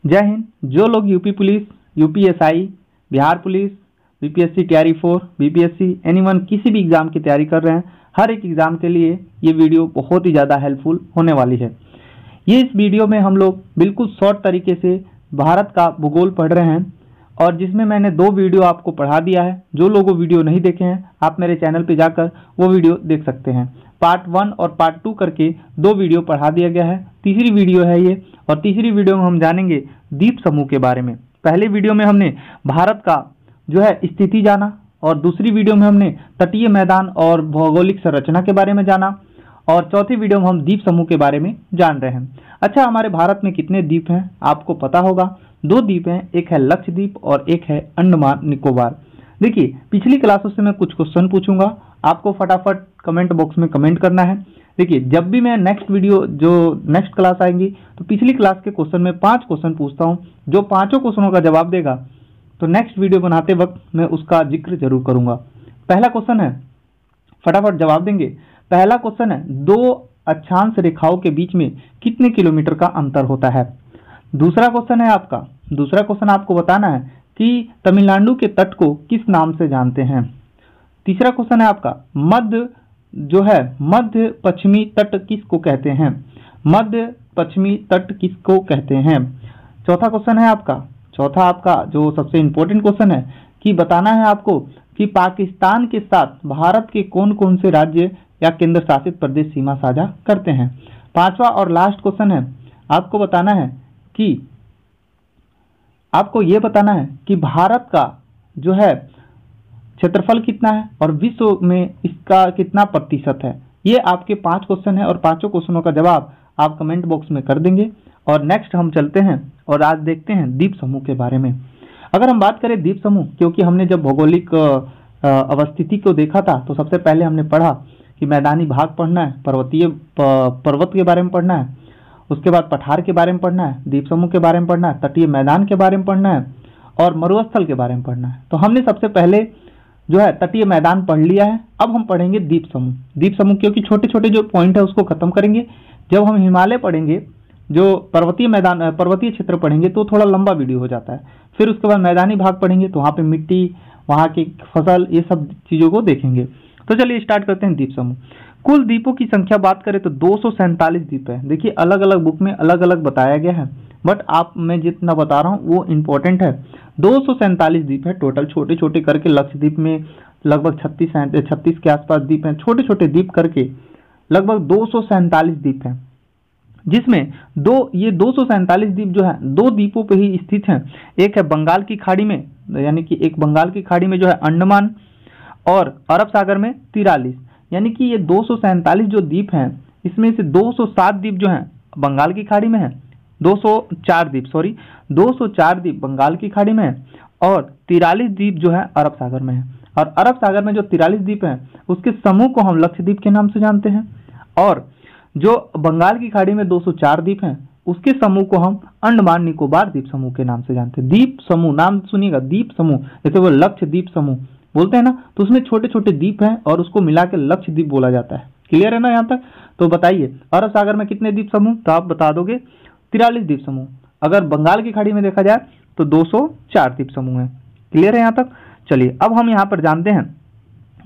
जय हिंद। जो लोग UP police, UPSI, Bihar police, BPSC तैयारी 4, बीपीएससी एनीवन किसी भी एग्जाम की तैयारी कर रहे हैं, हर एक एग्जाम के लिए ये वीडियो बहुत ही ज़्यादा हेल्पफुल होने वाली है। ये इस वीडियो में हम लोग बिल्कुल शॉर्ट तरीके से भारत का भूगोल पढ़ रहे हैं और जिसमें मैंने 2 वीडियो आपको पढ़ा दिया है। जो लोग वो वीडियो नहीं देखे हैं, आप मेरे चैनल पे जाकर वो वीडियो देख सकते हैं। पार्ट 1 और पार्ट 2 करके 2 वीडियो पढ़ा दिया गया है। तीसरी वीडियो है ये, और तीसरी वीडियो में हम जानेंगे द्वीप समूह के बारे में। पहले वीडियो में हमने भारत का जो है स्थिति जाना, और दूसरी वीडियो में हमने तटीय मैदान और भौगोलिक संरचना के बारे में जाना, और चौथी वीडियो में हम द्वीप समूह के बारे में जान रहे हैं। अच्छा, हमारे भारत में कितने द्वीप हैं आपको पता होगा। 2 द्वीप हैं, एक है लक्षद्वीप और एक है अंडमान निकोबार। देखिए, पिछली क्लासों से मैं कुछ क्वेश्चन पूछूंगा, आपको फटाफट कमेंट बॉक्स में कमेंट करना है। देखिए, जब भी मैं नेक्स्ट क्लास आएंगी तो पिछली क्लास के क्वेश्चन में 5 क्वेश्चन पूछता हूं। जो 5 क्वेश्चनों का जवाब देगा तो नेक्स्ट वीडियो बनाते वक्त मैं उसका जिक्र जरूर करूंगा। पहला क्वेश्चन है, फटाफट जवाब देंगे। पहला क्वेश्चन है, 2 अक्षांश रेखाओं के बीच में कितने किलोमीटर का अंतर होता है। दूसरा क्वेश्चन आपको बताना है कि तमिलनाडु के तट को किस नाम से जानते हैं। तीसरा क्वेश्चन है आपका, मध्य पश्चिमी तट किसको कहते हैं। मध्य पश्चिमी तट किसको कहते हैं। चौथा क्वेश्चन है आपका जो सबसे इंपॉर्टेंट क्वेश्चन है कि बताना है आपको कि पाकिस्तान के साथ भारत के कौन कौन से राज्य या केंद्र शासित प्रदेश सीमा साझा करते हैं। 5वां और लास्ट क्वेश्चन है, आपको ये बताना है कि भारत का जो है क्षेत्रफल कितना है और विश्व में इसका कितना प्रतिशत है। ये आपके 5 क्वेश्चन है और 5 क्वेश्चनों का जवाब आप कमेंट बॉक्स में कर देंगे। और नेक्स्ट हम चलते हैं और आज देखते हैं द्वीप समूह के बारे में। अगर हम बात करें द्वीप समूह, क्योंकि हमने जब भौगोलिक अवस्थिति को देखा था तो सबसे पहले हमने पढ़ा कि मैदानी भाग पढ़ना है, पर्वत के बारे में पढ़ना है, उसके बाद पठार के बारे में पढ़ना है, द्वीप समूह के बारे में पढ़ना है, तटीय मैदान के बारे में पढ़ना है और मरुस्थल के बारे में पढ़ना है। तो हमने सबसे पहले जो है तटीय मैदान पढ़ लिया है। अब हम पढ़ेंगे द्वीप समूह, क्योंकि छोटे छोटे जो पॉइंट है उसको खत्म करेंगे। जब हम हिमालय पढ़ेंगे, जो पर्वतीय क्षेत्र पढ़ेंगे तो थोड़ा लंबा वीडियो हो जाता है। फिर उसके बाद मैदानी भाग पढ़ेंगे तो वहाँ पे मिट्टी, वहाँ की फसल, ये सब चीज़ों को देखेंगे। तो चलिए स्टार्ट करते हैं द्वीप समूह। कुल द्वीपों की संख्या बात करें तो 247 द्वीप है। देखिए, अलग अलग बुक में अलग अलग बताया गया है, बट मैं जितना बता रहा हूँ वो इम्पोर्टेंट है। 247 द्वीप है टोटल, छोटे छोटे करके। लक्षद्वीप में लगभग 36 के आसपास द्वीप हैं। छोटे छोटे द्वीप करके लगभग 247 द्वीप हैं, जिसमें ये 247 द्वीप जो है 2 द्वीपों पे ही स्थित हैं। एक है बंगाल की खाड़ी में, यानी कि एक बंगाल की खाड़ी में जो है अंडमान, और अरब सागर में 43। यानी कि ये 247 जो द्वीप हैं, इसमें से 207 द्वीप जो हैं बंगाल की खाड़ी में है, 204 द्वीप बंगाल की खाड़ी में है, और 43 द्वीप जो है अरब सागर में है। और अरब सागर में जो 43 द्वीप हैं उसके समूह को हम लक्षद्वीप के नाम से जानते हैं, और जो बंगाल की खाड़ी में 204 द्वीप हैं उसके समूह को हम अंडमान निकोबार द्वीप समूह के नाम से जानते हैं। द्वीप समूह, नाम सुनिएगा, द्वीप समूह, जैसे वो लक्षद्वीप समूह बोलते हैं ना, तो उसमें छोटे छोटे द्वीप हैं और उसको मिला के लक्षद्वीप बोला जाता है। क्लियर है ना यहाँ तक। तो बताइए, अरब सागर में कितने द्वीप समूह, तो आप बता दोगे 43 द्वीप समूह। अगर बंगाल की खाड़ी में देखा जाए तो 204 द्वीप समूह है। क्लियर है यहाँ तक। चलिए, अब हम यहाँ पर जानते हैं,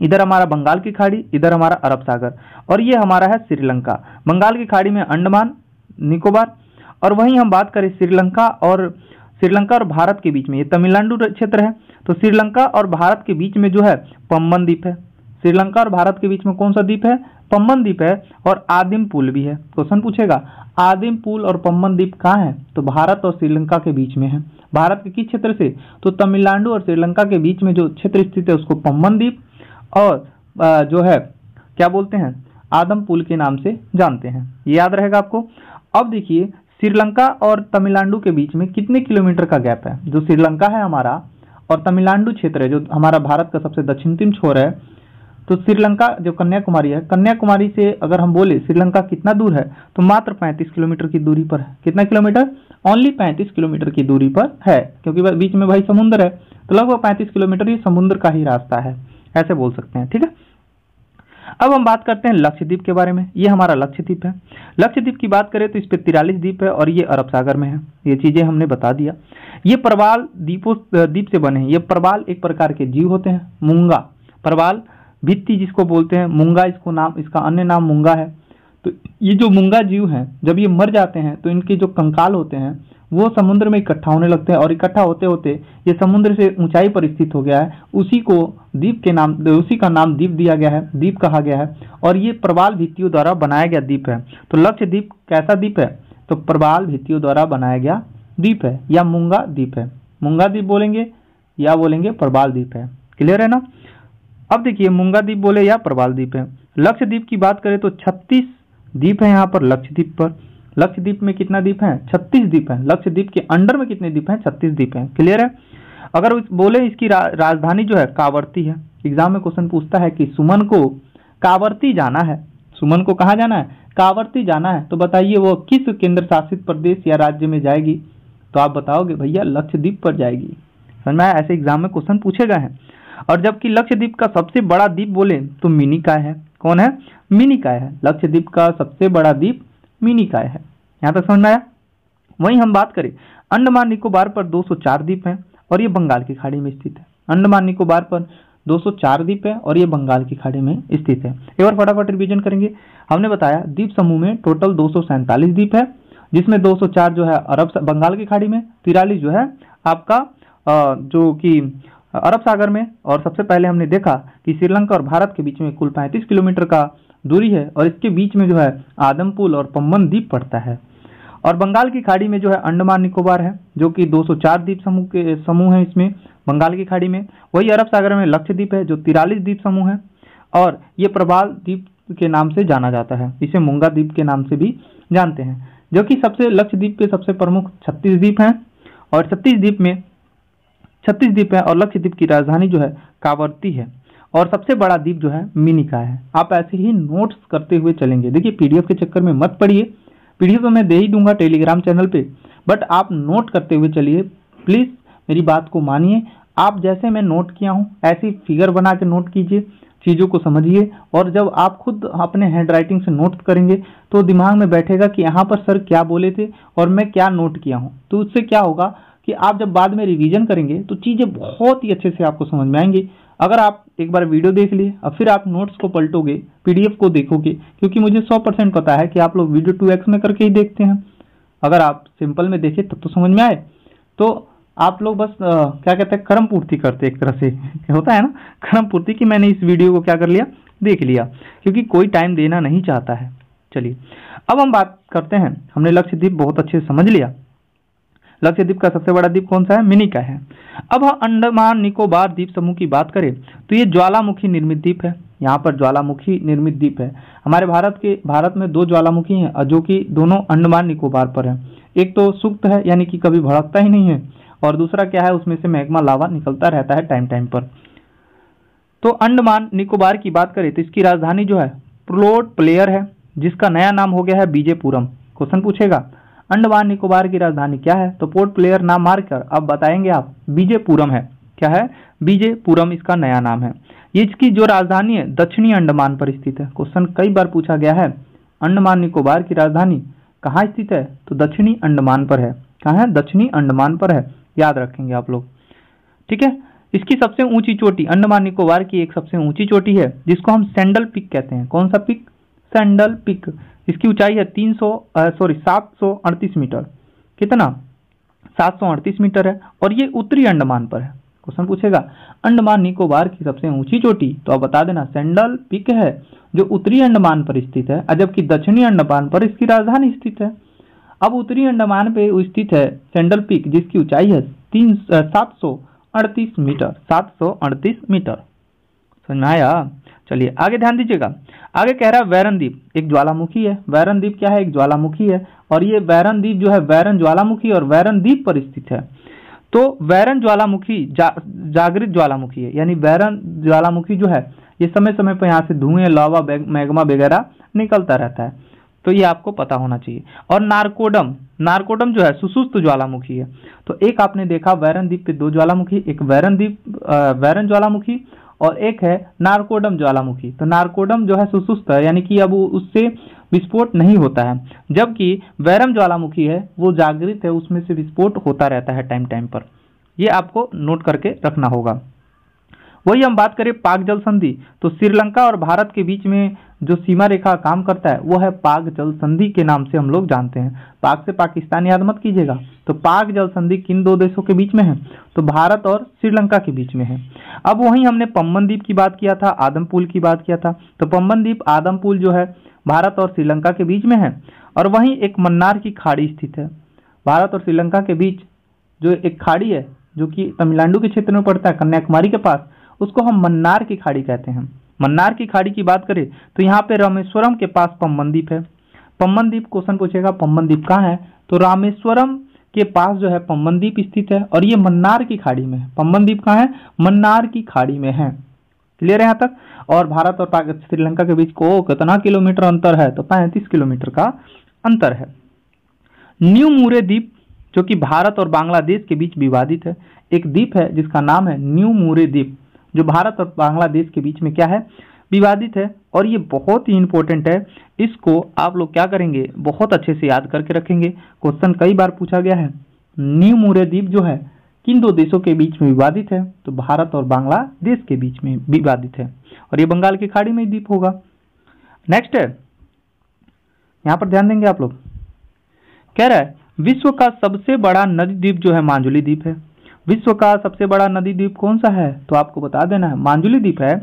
इधर हमारा बंगाल की खाड़ी, इधर हमारा अरब सागर, और ये हमारा है श्रीलंका। बंगाल की खाड़ी में अंडमान निकोबार, और वहीं हम बात करें श्रीलंका और भारत के बीच में ये तमिलनाडु क्षेत्र है। तो श्रीलंका और भारत के बीच में जो है पम्बन द्वीप है। श्रीलंका और भारत के बीच में कौन सा द्वीप है, पम्बन द्वीप है, और आदिम पुल भी है। क्वेश्चन पूछेगा आदिम पुल और पम्बन द्वीप कहाँ है, तो भारत और श्रीलंका के बीच में है। भारत के किस क्षेत्र से, तो तमिलनाडु और श्रीलंका के बीच में जो क्षेत्र स्थित है उसको पम्बन द्वीप और जो है क्या बोलते हैं, आदम पुल के नाम से जानते हैं। ये याद रहेगा आपको। अब देखिए, श्रीलंका और तमिलनाडु के बीच में कितने किलोमीटर का गैप है। जो श्रीलंका है हमारा और तमिलनाडु क्षेत्र है जो हमारा भारत का सबसे दक्षिणतम छोर है, तो श्रीलंका जो कन्याकुमारी है, कन्याकुमारी से अगर हम बोले श्रीलंका कितना दूर है, तो मात्र 35 किलोमीटर की दूरी पर है। कितना किलोमीटर, ओनली 35 किलोमीटर की दूरी पर है, क्योंकि बीच में भाई समुद्र है, तो लगभग 35 किलोमीटर ये समुद्र का ही रास्ता है, ऐसे बोल सकते हैं। ठीक है, अब हम बात करते हैं लक्षद्वीप के बारे में। ये हमारा लक्षद्वीप है। लक्षद्वीप की बात करें तो इस पे 43 द्वीप है और ये अरब सागर में है। ये चीजें हमने बता दिया। ये प्रवाल द्वीप से बने हैं। ये प्रवाल एक प्रकार के जीव होते हैं। मूंगा, प्रवाल भित्ति जिसको बोलते हैं, मूंगा इसका अन्य नाम मूंगा है। तो ये जो मूंगा जीव हैं, जब ये मर जाते हैं तो इनके जो कंकाल होते हैं वो समुद्र में इकट्ठा होने लगते हैं और इकट्ठा होते होते ये समुद्र से ऊंचाई पर स्थित हो गया है। उसी का नाम द्वीप दिया गया है, द्वीप कहा गया है। और ये प्रवाल भित्तियों द्वारा बनाया गया द्वीप है। तो लक्षद्वीप कैसा द्वीप है? तो प्रवाल भित्तियों द्वारा बनाया गया द्वीप है या मूंगा द्वीप है। मूंगा द्वीप बोलेंगे या बोलेंगे प्रवाल द्वीप है। क्लियर है ना? अब देखिए, मूंगा द्वीप बोले या प्रवाल द्वीप है। लक्षद्वीप की बात करें तो 36 द्वीप है यहाँ पर लक्षद्वीप पर। लक्षद्वीप में कितना द्वीप है? 36 द्वीप है। लक्षद्वीप के अंडर में कितने द्वीप हैं? 36 द्वीप हैं। क्लियर है? अगर बोले इसकी राजधानी जो है कावर्ती है। एग्जाम में क्वेश्चन पूछता है कि सुमन को कावर्ती जाना है। सुमन को कहाँ जाना है? कावर्ती जाना है। तो बताइए वो किस केंद्र शासित प्रदेश या राज्य में जाएगी? तो आप बताओगे भैया लक्षद्वीप पर जाएगी। समझ में आया? ऐसे एग्जाम में क्वेश्चन पूछेगा है। और जबकि लक्षद्वीप का सबसे बड़ा द्वीप बोले तो मिनिकॉय है। कौन है? मिनिकॉय है। लक्षद्वीप का सबसे बड़ा द्वीप मिनिकॉय है। यहाँ तक समझ में आया? वहीं हम बात करें अंडमान निकोबार पर 204 द्वीप हैं और ये बंगाल की खाड़ी में स्थित है। अंडमान निकोबार पर 204 द्वीप है और ये बंगाल की खाड़ी में स्थित है। एक बार फटाफट रिवीजन करेंगे। हमने बताया द्वीप समूह में टोटल 247 द्वीप है, जिसमें 204 जो है बंगाल की खाड़ी में, 43 जो है आपका जो कि अरब सागर में। और सबसे पहले हमने देखा कि श्रीलंका और भारत के बीच में कुल 35 किलोमीटर का दूरी है और इसके बीच में जो है आदमपुल और पम्बन द्वीप पड़ता है। और बंगाल की खाड़ी में जो है अंडमान निकोबार है, जो कि 204 द्वीप समूह है इसमें बंगाल की खाड़ी में। वही अरब सागर में लक्षद्वीप है जो 43 द्वीप समूह है और ये प्रवाल द्वीप के नाम से जाना जाता है। इसे मूंगा द्वीप के नाम से भी जानते हैं। जो कि लक्षद्वीप के सबसे प्रमुख 36 द्वीप हैं और 36 द्वीप है और लक्षद्वीप की राजधानी जो है कावर्ती है और सबसे बड़ा द्वीप जो है मिनिकॉय है। आप ऐसे ही नोट्स करते हुए चलेंगे। देखिए, पीडीएफ के चक्कर में मत पड़िए। पीडीएफ तो मैं दे ही दूंगा टेलीग्राम चैनल पे, बट आप नोट करते हुए चलिए। प्लीज मेरी बात को मानिए। आप जैसे मैं नोट किया हूँ ऐसी फिगर बना के नोट कीजिए, चीज़ों को समझिए। और जब आप खुद अपने हैंड राइटिंग से नोट करेंगे तो दिमाग में बैठेगा कि यहाँ पर सर क्या बोले थे और मैं क्या नोट किया हूँ। तो उससे क्या होगा कि आप जब बाद में रिवीजन करेंगे तो चीज़ें बहुत ही अच्छे से आपको समझ में आएंगी। अगर आप एक बार वीडियो देख लिए और फिर आप नोट्स को पलटोगे, पीडीएफ को देखोगे, क्योंकि मुझे 100% पता है कि आप लोग वीडियो 2x में करके ही देखते हैं। अगर आप सिंपल में देखें तब तो समझ में आए। तो आप लोग बस क्या कहते हैं, क्रम पूर्ति करते एक तरह से होता है ना, क्रम पूर्ति की मैंने इस वीडियो को क्या कर लिया, देख लिया, क्योंकि कोई टाइम देना नहीं चाहता है। चलिए अब हम बात करते हैं। हमने लक्षद्वीप बहुत अच्छे से समझ लिया। लक्षद्वीप का सबसे बड़ा द्वीप कौन सा है? मिनिकॉय है। अब अंडमान निकोबार द्वीप समूह की बात करें तो ये ज्वालामुखी निर्मित द्वीप है। यहाँ पर ज्वालामुखी निर्मित द्वीप है। हमारे भारत में 2 ज्वालामुखी हैं जो कि दोनों अंडमान निकोबार पर है। एक तो सुप्त है यानी कि कभी भड़कता ही नहीं है, और दूसरा क्या है, उसमें से मैग्मा लावा निकलता रहता है टाइम टाइम पर। तो अंडमान निकोबार की बात करें तो इसकी राजधानी जो है पोर्ट ब्लेयर है, जिसका नया नाम हो गया है विजयपुरम। क्वेश्चन पूछेगा अंडमान निकोबार की राजधानी क्या है, तो पोर्ट ब्लेयर नाम मारकर अब बताएंगे आप विजयपुरम है। क्या है? विजयपुरम इसका नया नाम है। ये इसकी जो राजधानी है दक्षिणी अंडमान पर स्थित है। क्वेश्चन कई बार पूछा गया है, अंडमान निकोबार की राजधानी कहाँ स्थित है, तो दक्षिणी अंडमान पर है। कहाँ है? दक्षिणी अंडमान पर है। याद रखेंगे आप लोग, ठीक है। इसकी सबसे ऊंची चोटी, अंडमान निकोबार की एक सबसे ऊंची चोटी है जिसको हम सैंडल पिक कहते हैं। कौन सा पिक? Sandal pick. इसकी ऊंचाई है 738 मीटर। कितना? 738 मीटर है और ये उत्तरी अंडमान पर है। क्वेश्चन पूछेगा अंडमान निकोबार की सबसे ऊंची चोटी, तो आप बता देना सैंडल पिक है जो उत्तरी अंडमान पर स्थित है, जबकि दक्षिणी अंडमान पर इसकी राजधानी स्थित है। अब उत्तरी अंडमान पे स्थित है सैंडल पीक, जिसकी ऊंचाई है 738 मीटर। 738 मीटर। समझ में आया? चलिए आगे ध्यान दीजिएगा। आगे कह रहा है वैरन द्वीप एक ज्वालामुखी है। वैरन द्वीप क्या है? एक ज्वालामुखी है। और ये वैरन द्वीप जो है वैरन ज्वालामुखी और वैरन द्वीप पर स्थित है। तो वैरन ज्वालामुखी जागृत ज्वालामुखी है, यानी वैरन ज्वालामुखी जो है ये समय समय पर यहाँ से धुएं, लावा, मैग्मा वगैरह निकलता रहता है। तो ये आपको पता होना चाहिए। और नारकोडम जो है सुसुप्त ज्वालामुखी है। तो एक आपने देखा वैरन द्वीप पे 2 ज्वालामुखी, एक वैरन ज्वालामुखी और एक है नारकोडम ज्वालामुखी। तो नारकोडम जो है सुसुप्त है, यानी कि अब उससे विस्फोट नहीं होता है, जबकि वैरम ज्वालामुखी है वो जागृत है, उसमें से विस्फोट होता रहता है टाइम टाइम पर। ये आपको नोट करके रखना होगा। वही हम बात करें पाक जल संधि, तो श्रीलंका और भारत के बीच में जो सीमा रेखा काम करता है वो है पाक जल संधि के नाम से हम लोग जानते हैं। पाक से पाकिस्तान याद मत कीजिएगा। तो पाक जल संधि किन दो देशों के बीच में है? तो भारत और श्रीलंका के बीच में है। अब वहीं हमने पम्बन द्वीप की बात किया था, आदम पुल की बात किया था। तो पम्बन द्वीप आदम पुल जो है भारत और श्रीलंका के बीच में है। और वहीं एक मन्नार की खाड़ी स्थित है। भारत और श्रीलंका के बीच जो एक खाड़ी है जो कि तमिलनाडु के क्षेत्र में पड़ता है, कन्याकुमारी के पास, उसको हम मन्नार की खाड़ी कहते हैं। मन्नार की खाड़ी की बात करें तो यहाँ पे रामेश्वरम के पास पम्बन द्वीप है। पम्बन द्वीप क्वेश्चन पूछेगा पम्बन द्वीप कहाँ है? तो रामेश्वरम के पास जो है पम्बन द्वीप स्थित है और ये मन्नार की खाड़ी में है। पम्बन द्वीप कहाँ है? मन्नार की खाड़ी में है। क्लियर है यहाँ तक? और भारत और श्रीलंका के बीच को कितना किलोमीटर अंतर है? तो 35 किलोमीटर का अंतर है। न्यू मूरे द्वीप जो कि भारत और बांग्लादेश के बीच विवादित है। एक द्वीप है जिसका नाम है न्यू मूरे द्वीप, जो भारत और बांग्लादेश के बीच में क्या है? विवादित है। और ये बहुत ही इंपॉर्टेंट है, इसको आप लोग क्या करेंगे? बहुत अच्छे से याद करके रखेंगे। क्वेश्चन कई बार पूछा गया है। न्यू मूरे द्वीप जो है किन दो देशों के बीच में विवादित है? तो भारत और बांग्लादेश के बीच में विवादित है और ये बंगाल की खाड़ी में द्वीप होगा। नेक्स्ट है, यहां पर ध्यान देंगे आप लोग। कह रहा है विश्व का सबसे बड़ा नदी द्वीप जो है मांजुली द्वीप है। विश्व का सबसे बड़ा नदी द्वीप कौन सा है? तो आपको बता देना है, मांजुली द्वीप है।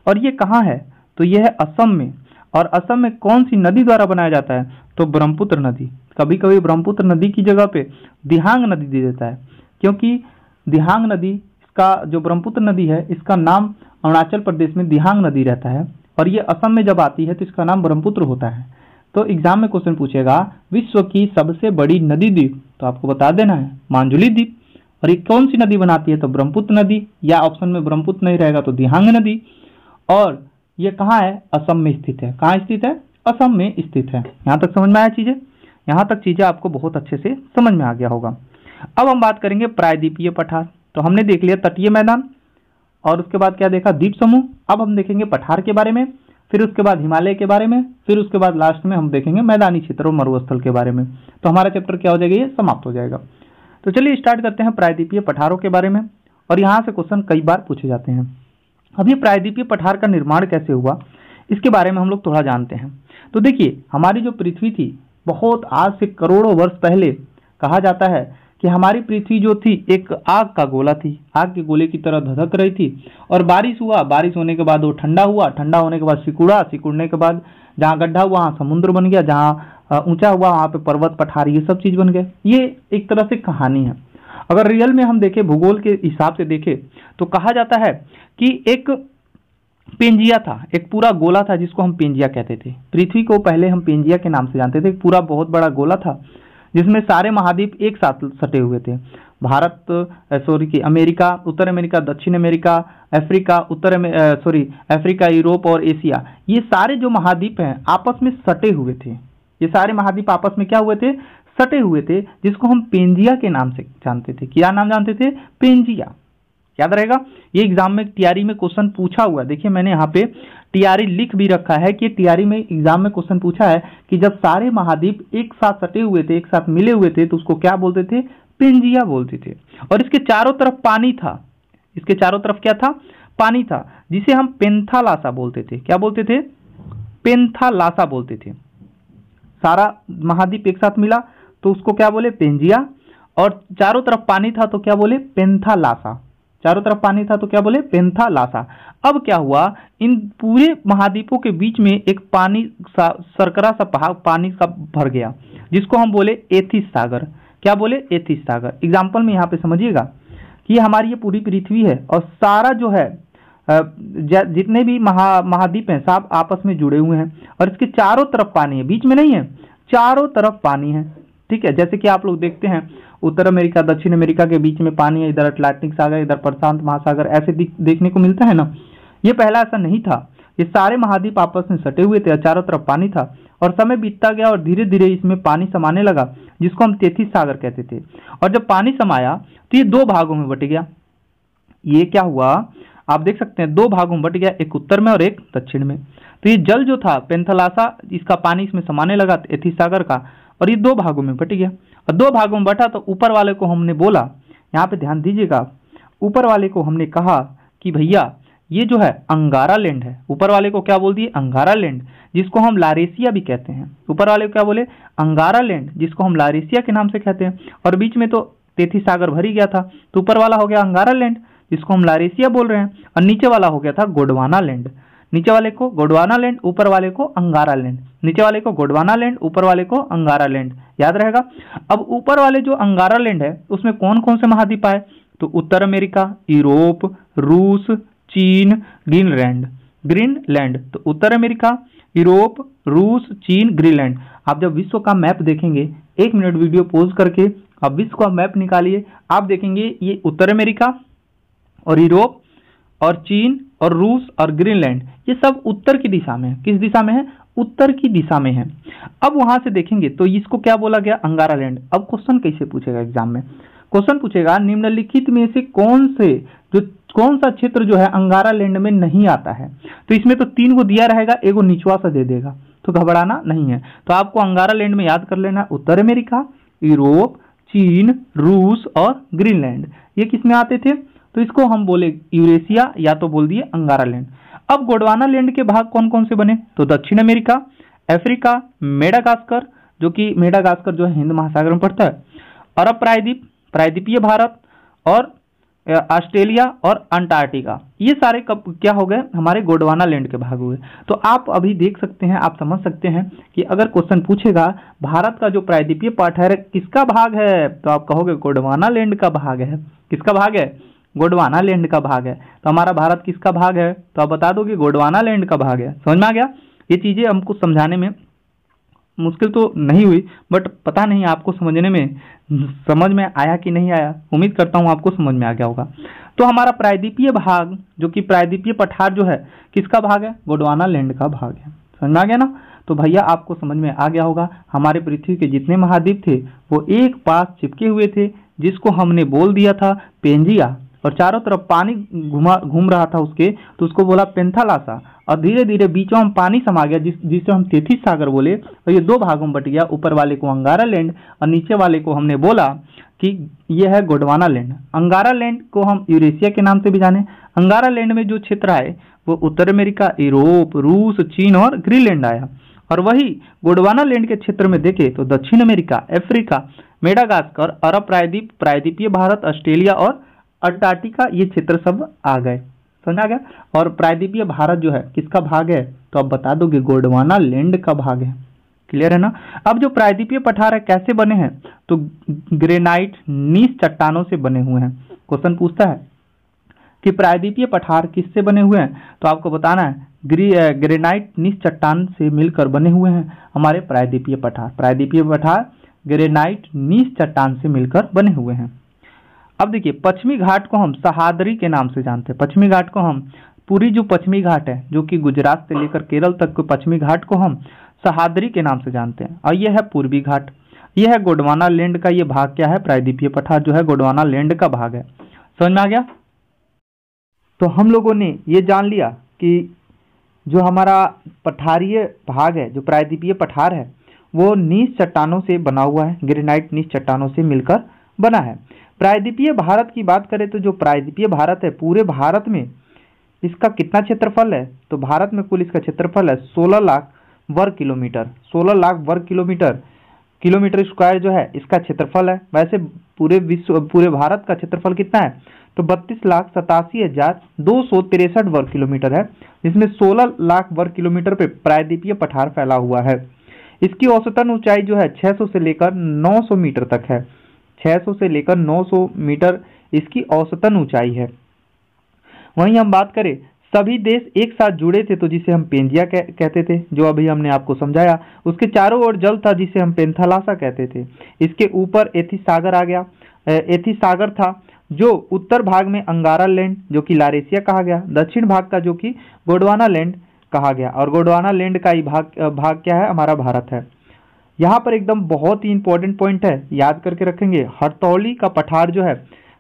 और ये कहाँ है? तो ये है असम में। और असम में कौन सी नदी द्वारा बनाया जाता है? तो ब्रह्मपुत्र नदी। कभी कभी ब्रह्मपुत्र नदी की जगह पे दिहांग नदी दे देता है, क्योंकि दिहांग नदी, इसका जो ब्रह्मपुत्र नदी है इसका नाम अरुणाचल प्रदेश में दिहांग नदी रहता है और ये असम में जब आती है तो इसका नाम ब्रह्मपुत्र होता है। तो एग्जाम में क्वेश्चन पूछेगा विश्व की सबसे बड़ी नदी द्वीप, तो आपको बता देना है मांजुली द्वीप। और ये कौन सी नदी बनाती है? तो ब्रह्मपुत्र नदी, या ऑप्शन में ब्रह्मपुत्र नहीं रहेगा तो दिहांग नदी। और ये कहाँ है? असम में स्थित है। कहाँ स्थित है? असम में स्थित है। यहाँ तक समझ में आया चीजें? यहाँ तक चीजें आपको बहुत अच्छे से समझ में आ गया होगा। अब हम बात करेंगे प्रायद्वीपीय पठार। तो हमने देख लिया तटीय मैदान और उसके बाद क्या देखा? द्वीप समूह। अब हम देखेंगे पठार के बारे में, फिर उसके बाद हिमालय के बारे में, फिर उसके बाद लास्ट में हम देखेंगे मैदानी क्षेत्र और मरुस्थल के बारे में। तो हमारा चैप्टर क्या हो जाएगा? ये समाप्त हो जाएगा। तो चलिए स्टार्ट करते हैं प्रायद्वीपीय पठारों के बारे में। और यहाँ से क्वेश्चन कई बार पूछे जाते हैं। अब ये प्रायद्वीपीय पठार का निर्माण कैसे हुआ इसके बारे में हम लोग थोड़ा जानते हैं। तो देखिए, हमारी जो पृथ्वी थी बहुत आज से करोड़ों वर्ष पहले, कहा जाता है कि हमारी पृथ्वी जो थी एक आग का गोला थी। आग के गोले की तरह धधक रही थी और बारिश हुआ, बारिश होने के बाद वो ठंडा हुआ, ठंडा होने के बाद सिकुड़ा, सिकुड़ने के बाद जहाँ गड्ढा हुआ वहाँ समुद्र बन गया, जहाँ ऊंचा हुआ वहाँ पे पर्वत पठार, ये सब चीज बन गए। ये एक तरह से कहानी है। अगर रियल में हम देखें, भूगोल के हिसाब से देखें, तो कहा जाता है कि एक पेंजिया था, एक पूरा गोला था जिसको हम पेंजिया कहते थे। पृथ्वी को पहले हम पेंजिया के नाम से जानते थे। पूरा बहुत बड़ा गोला था जिसमें सारे महाद्वीप एक साथ सटे हुए थे। भारत, अमेरिका, उत्तर अमेरिका, दक्षिण अमेरिका, अफ्रीका, अफ्रीका, यूरोप और एशिया, ये सारे जो महाद्वीप हैं आपस में सटे हुए थे। ये सारे महाद्वीप आपस में क्या हुए थे? सटे हुए थे, जिसको हम पेंजिया के नाम से जानते थे। क्या नाम जानते थे? पेंजिया। याद रहेगा, ये एग्जाम में टीआरई में क्वेश्चन पूछा हुआ है। देखिए मैंने यहाँ पे टीआरई लिख भी रखा है कि टीआरई में एग्जाम में क्वेश्चन पूछा है कि जब सारे महाद्वीप एक साथ सटे हुए थे, एक साथ मिले हुए थे, तो उसको क्या बोलते थे? पेंजिया बोलते थे। और इसके चारों तरफ पानी था। इसके चारों तरफ क्या था? पानी था, जिसे हम पेंथालासा बोलते थे। क्या बोलते थे? पेंथालासा बोलते थे। सारा महाद्वीप एक साथ मिला तो उसको क्या बोले? पेंजिया। और चारों तरफ पानी था तो क्या बोले? पेंथालासा। चारों तरफ पानी था तो क्या बोले? पेंथालासा। अब क्या हुआ? इन पूरे महाद्वीपों के बीच में एक पानी सा, सरकरा सा पहाड़ पानी का भर गया, जिसको हम बोले एथिस सागर। क्या बोले? एथिस सागर। एग्जाम्पल में यहाँ पे समझिएगा कि हमारी ये पूरी पृथ्वी है और सारा जो है जितने भी महाद्वीप हैं सब आपस में जुड़े हुए हैं और इसके चारों तरफ पानी है, बीच में नहीं है, चारों तरफ पानी है। ठीक है, जैसे कि आप लोग देखते हैं उत्तर अमेरिका, दक्षिण अमेरिका के बीच में पानी है, इधर अटलांटिक सागर, इधर प्रशांत महासागर, ऐसे देखने को मिलता है ना। ये पहला ऐसा नहीं था। ये सारे महाद्वीप आपस में सटे हुए थे और चारों तरफ पानी था और समय बीतता गया और धीरे धीरे इसमें पानी समाने लगा, जिसको हम तेथिस सागर कहते थे। और जब पानी समाया तो ये दो भागों में बट गया। ये क्या हुआ? आप देख सकते हैं 2 भागों में बट गया, एक उत्तर में और एक दक्षिण में। तो ये जल जो था पेंथलासा, इसका पानी इसमें समाने लगा एथीस सागर का, और ये 2 भागों में बट गया। और 2 भागों में बटा तो ऊपर वाले को हमने बोला, यहाँ पे ध्यान दीजिएगा, ऊपर वाले को हमने कहा कि भैया ये जो है अंगारा लैंड है। ऊपर वाले को क्या बोल दिए? अंगारा लैंड, जिसको हम लारेसिया भी कहते हैं। ऊपर वाले को क्या बोले? अंगारा लैंड, जिसको हम लारेसिया के नाम से कहते हैं। और बीच में तो तेथीस सागर भरी गया था, तो ऊपर वाला हो गया अंगारा लैंड, जिसको हम लारेसिया बोल रहे हैं, और नीचे वाला हो गया था गोंडवाना लैंड। नीचे वाले को गोंडवाना लैंड, ऊपर वाले को अंगारा लैंड। नीचे वाले को गोंडवाना लैंड, ऊपर वाले को अंगारा लैंड, याद रहेगा। अब ऊपर वाले जो अंगारा लैंड है उसमें कौन कौन से महाद्वीप आए? तो उत्तर अमेरिका, यूरोप, रूस, चीन, ग्रीनलैंड। तो उत्तर अमेरिका, यूरोप, रूस, चीन, ग्रीनलैंड। आप जब विश्व का मैप देखेंगे, 1 मिनट वीडियो पॉज करके आप विश्व का मैप निकालिए, आप देखेंगे ये उत्तर अमेरिका और यूरोप और चीन और रूस और ग्रीनलैंड, ये सब उत्तर की दिशा में है। किस दिशा में है? उत्तर की दिशा में है। अब वहां से देखेंगे तो इसको क्या बोला गया? अंगारा लैंड। अब क्वेश्चन कैसे पूछेगा एग्जाम में? क्वेश्चन पूछेगा निम्नलिखित में से कौन सा क्षेत्र जो है अंगारा लैंड में नहीं आता है? तो इसमें तो 3 को दिया रहेगा, एगो निचवा सा दे देगा, तो घबराना नहीं है। तो आपको अंगारा लैंड में याद कर लेना उत्तर अमेरिका, यूरोप, चीन, रूस और ग्रीनलैंड, ये किस में आते थे? तो इसको हम बोले यूरेशिया, या तो बोल दिए अंगारा लैंड। अब गोंडवाना लैंड के भाग कौन कौन से बने? तो दक्षिण अमेरिका, अफ्रीका, मेडागास्कर, जो कि मेडागास्कर जो है हिंद महासागर में पड़ता है, अरब प्रायद्वीप, प्रायद्वीपीय भारत, और ऑस्ट्रेलिया और अंटार्कटिका, ये सारे कब क्या हो गए? हमारे गोंडवाना लैंड के भाग हुए। तो आप अभी देख सकते हैं, आप समझ सकते हैं कि अगर क्वेश्चन पूछेगा भारत का जो प्रायद्वीपीय पठार किसका भाग है, तो आप कहोगे गोंडवाना लैंड का भाग है। किसका भाग है? गोंडवाना लैंड का भाग है। तो हमारा भारत किसका भाग है? तो आप बता दो कि गोंडवाना लैंड का भाग है। समझ में आ गया? ये चीजें हमको समझाने में मुश्किल तो नहीं हुई, बट पता नहीं आपको समझ में आया कि नहीं आया। उम्मीद करता हूँ आपको समझ में आ गया होगा। तो हमारा प्रायद्वीपीय भाग, जो कि प्रायद्वीपीय पठार जो है किसका भाग है? गोंडवाना लैंड का भाग है। समझ में आ गया ना? तो भैया आपको समझ में आ गया होगा, हमारे पृथ्वी के जितने महाद्वीप थे वो एक पास चिपके हुए थे, जिसको हमने बोल दिया था पेंजिया, और चारों तरफ पानी घूम रहा था उसके, तो उसको बोला पेंथालासा। और धीरे धीरे बीचों में पानी समा गया, जिसे हम तेथीस सागर बोले, और ये 2 भागों में बट गया। ऊपर वाले को अंगारा लैंड और नीचे वाले को हमने बोला कि यह है गोंडवाना लैंड। अंगारा लैंड को हम यूरेशिया के नाम से भी जाने। अंगारा लैंड में जो क्षेत्र आए वो उत्तर अमेरिका, यूरोप, रूस, चीन और ग्रीनलैंड आया। और वही गोंडवाना लैंड के क्षेत्र में देखे तो दक्षिण अमेरिका, अफ्रीका, मेडागास्कर, अरब प्रायद्वीप, प्रायद्वीपीय भारत, ऑस्ट्रेलिया और अंटार्कटिका, ये क्षेत्र सब आ गए। समझ आ गया? और प्रायद्वीपीय भारत जो है किसका भाग है? तो आप बता दोगे गोंडवाना लैंड का भाग है। क्लियर है ना? अब जो प्रायद्वीपीय पठार है कैसे बने हैं? तो ग्रेनाइट नीस चट्टानों से बने हुए हैं। क्वेश्चन पूछता है कि प्रायद्वीपीय पठार किससे बने हुए हैं, तो आपको बताना है ग्रेनाइट नीस चट्टान से मिलकर बने हुए हैं हमारे प्रायद्वीपीय पठार। प्रायद्वीपीय पठार ग्रेनाइट नीस चट्टान से मिलकर बने हुए हैं। अब देखिए, पश्चिमी घाट को हम सहादरी के नाम से जानते हैं। पश्चिमी घाट को हम, पूरी जो पश्चिमी घाट है जो कि गुजरात से लेकर केरल तक के पश्चिमी घाट को हम सहादरी के नाम से जानते हैं। और यह है पूर्वी घाट, यह है गोंडवाना लैंड का ये भाग क्या है? प्रायद्वीपीय पठार जो है गोंडवाना लैंड का भाग है। समझ में आ गया? तो हम लोगों ने ये जान लिया कि जो हमारा पठारीय भाग है, जो प्रायद्वीपीय पठार है, वो नीस चट्टानों से बना हुआ है, ग्रेनाइट नीस चट्टानों से मिलकर बना है। प्रायद्वीपीय भारत की बात करें तो जो प्रायद्वीपीय भारत है, पूरे भारत में इसका कितना क्षेत्रफल है? तो भारत में कुल इसका क्षेत्रफल है 16 लाख वर्ग किलोमीटर। 16 लाख वर्ग किलोमीटर स्क्वायर जो है इसका क्षेत्रफल है। वैसे पूरे भारत का क्षेत्रफल कितना है? तो 32,87,263 वर्ग किलोमीटर है, जिसमें 16 लाख वर्ग किलोमीटर पे प्रायद्वीपीय पठार फैला हुआ है। इसकी औसतन ऊंचाई जो है 600 से लेकर 900 मीटर तक है। 600 से लेकर 900 मीटर इसकी औसतन ऊंचाई है। वहीं हम बात करें सभी देश एक साथ जुड़े थे तो जिसे हम पेंजिया कहते थे, जो अभी हमने आपको समझाया। उसके चारों ओर जल था जिसे हम पेंथालासा कहते थे। इसके ऊपर एथीस सागर आ गया, एथीस सागर था, जो उत्तर भाग में अंगारा लैंड जो कि लारेसिया कहा गया, दक्षिण भाग का जो कि गोंडवाना लैंड कहा गया। और गोंडवाना लैंड का ही भाग क्या है? हमारा भारत है। यहाँ पर एकदम बहुत ही इंपॉर्टेंट पॉइंट है, याद करके रखेंगे। हरतौली का पठार जो है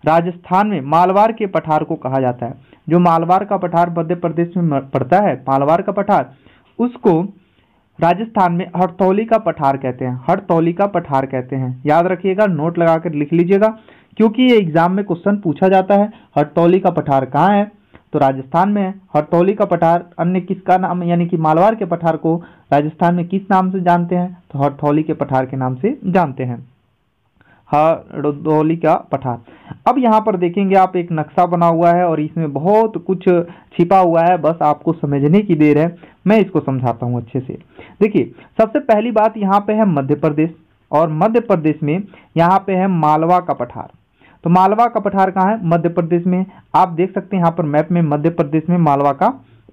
राजस्थान में मालवार के पठार को कहा जाता है। जो मालवार का पठार मध्य प्रदेश में पड़ता है, मालवार का पठार, उसको राजस्थान में हरतौली का पठार कहते हैं। हरतौली का पठार कहते हैं, याद रखिएगा, नोट लगाकर लिख लीजिएगा, क्योंकि ये एग्जाम में क्वेश्चन पूछा जाता है। हरतौली का पठार कहाँ है? तो राजस्थान में है। हरतौली का पठार अन्य किसका नाम, यानी कि मालवार के पठार को राजस्थान में किस नाम से जानते हैं? तो हरतौली के पठार के नाम से जानते हैं, हरदौली का पठार। अब यहाँ पर देखेंगे आप, एक नक्शा बना हुआ है और इसमें बहुत कुछ छिपा हुआ है, बस आपको समझने की देर है, मैं इसको समझाता हूँ अच्छे से। देखिए, सबसे पहली बात यहाँ पे है मध्य प्रदेश, और मध्य प्रदेश में यहाँ पे है मालवा का पठार। तो मालवा का पठार कहाँ है? मध्य प्रदेश में। आप देख सकते हैं यहाँ पर मैप में मध्य प्रदेश में मालवा का